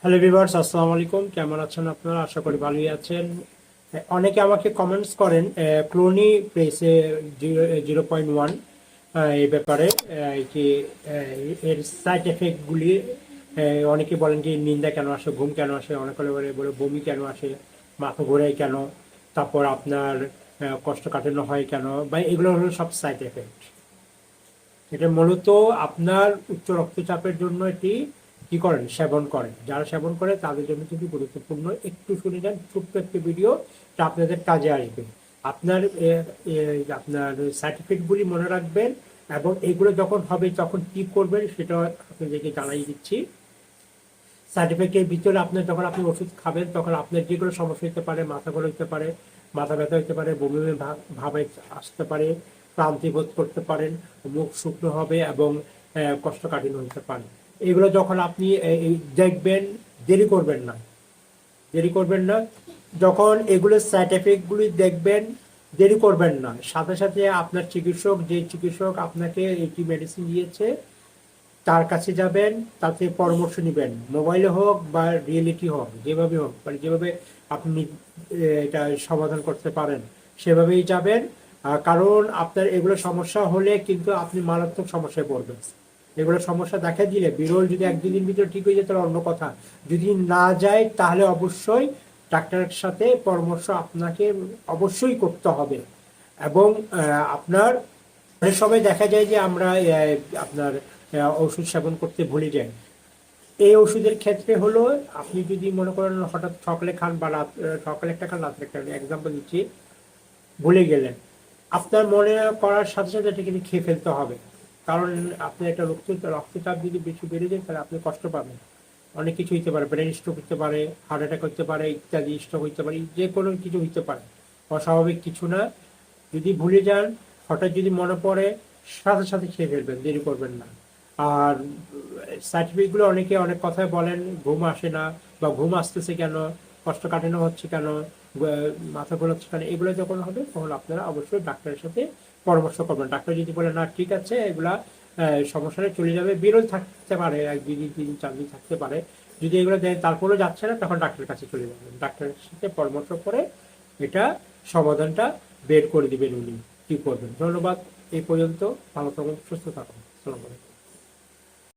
Hello viewers, আসসালামু আলাইকুম। কেমন আছেন আপনারা? আশা করি ভালোই আছেন। অনেকে আমাকে কমেন্টস করেন ক্লোনি প্রেসে 0.1 এই ব্যাপারে কি এর সাইড এফেক্টগুলি। অনেকে বলেন কি নিন্দা কেন আসে, ঘুম কেন আসে, অনেকে বলে বলে বমি কেন আসে, মাথা ঘোরায় কেন, তারপর আপনার কষ্ট কাটানো হয় কেন, বা এগুলো হলো সব সাইড এফেক্ট। এটা মূলত আপনার উচ্চ রক্তচাপের জন্য এটি কি করেন, সেবন করেন। যারা সেবন করে তাদের জন্য কিন্তু গুরুত্বপূর্ণ। একটু শুনে যান, ছোট্ট একটি ভিডিও, তা আপনাদের কাজে আসবে। আপনার আপনার সার্টিফিকেটগুলি মনে রাখবেন, এবং এগুলো যখন হবে তখন কি করবেন সেটা আপনাদেরকে জানাই দিচ্ছি। সার্টিফিকেটের ভিতরে আপনার যখন আপনি ওষুধ খাবেন তখন আপনার যেগুলো সমস্যা হতে পারে, মাথা ঘোরা হতে পারে, মাথা ব্যথা হতে পারে, বমি বমি ভাব আসতে পারে, ক্লান্তি বোধ করতে পারেন, মুখ শুকনো হবে এবং কোষ্ঠকাঠিন্য হতে পারে। এগুলো যখন আপনি দেখবেন, দেরি করবেন না, দেরি করবেন না। যখন এগুলোর সাইড এফেক্টগুলি দেখবেন, দেরি করবেন না, সাথে সাথে আপনার চিকিৎসক, যে চিকিৎসক আপনাকে এটি মেডিসিন দিয়েছে তার কাছে যাবেন, তাতে পরামর্শ নেবেন। মোবাইলে হোক বা রিয়েলিটি হোক, যেভাবে হোক, মানে যেভাবে আপনি এটা সমাধান করতে পারেন সেভাবেই যাবেন। কারণ আপনার এগুলো সমস্যা হলে কিন্তু আপনি মারাত্মক সমস্যায় পড়বেন। এগুলো সমস্যা দেখা দিলে বিরল, যদি এক দুদিন ভিতরে ঠিক হয়ে যায় তাহলে অন্য কথা। যদি না যায় তাহলে অবশ্যই ডাক্তারের সাথে পরামর্শ আপনাকে অবশ্যই করতে হবে। এবং আপনার অনেক সময় দেখা যায় যে আমরা আপনার ওষুধ সেবন করতে ভুলে যাই। এই ওষুধের ক্ষেত্রে হলো, আপনি যদি মনে করেন হঠাৎ সকালে খান বা রাত, সকালে একটা খান রাত্রে একটা, এক্সাম্পল দিচ্ছি, ভুলে গেলেন, আপনার মনে করার সাথে সাথে এটা কিন্তু খেয়ে ফেলতে হবে। কারণ আপনার একটা রক্তচাপ যদি বেশি বেড়ে যায় তাহলে আপনি কষ্ট পাবেন। অনেক কিছু হইতে পারে, ব্রেন স্ট্রোক হতে পারে, হার্ট অ্যাটাক হতে পারে, ইত্যাদি, স্ট্রোক হইতে পারে, যে কোনো কিছু হইতে পারে। অস্বাভাবিক কিছু না। যদি ভুলে যান, হঠাৎ যদি মনে পড়ে, সাথে সাথে খেয়ে ফেলবেন, দেরি করবেন না। আর সার্টিফিকেটগুলো অনেকে অনেক কথায় বলেন ঘুম আসে না, বা ঘুম আসতেছে কেন, কোষ্ঠকাঠিন্য হচ্ছে কেন, মাথা ঘোরাচ্ছে কেন, এগুলো যখন হবে তখন আপনারা অবশ্যই ডাক্তারের সাথে পরামর্শ করবেন। ডাক্তার যদি বলে না ঠিক আছে, এগুলা সমস্যাটা চলে যাবে, বিরল থাকতে পারে, এক দুই দিন, তিন দিন, চার দিন থাকতে পারে, যদি এগুলো দেয় তারপরেও যাচ্ছে না, তখন ডাক্তারের কাছে চলে যাবেন। ডাক্তারের সাথে পরামর্শ করে এটা সমাধানটা বের করে দিবেন উনি কি করবেন। ধন্যবাদ। এই পর্যন্ত। ভালো থাকুন, সুস্থ থাকুন। আসসালামু আলাইকুম।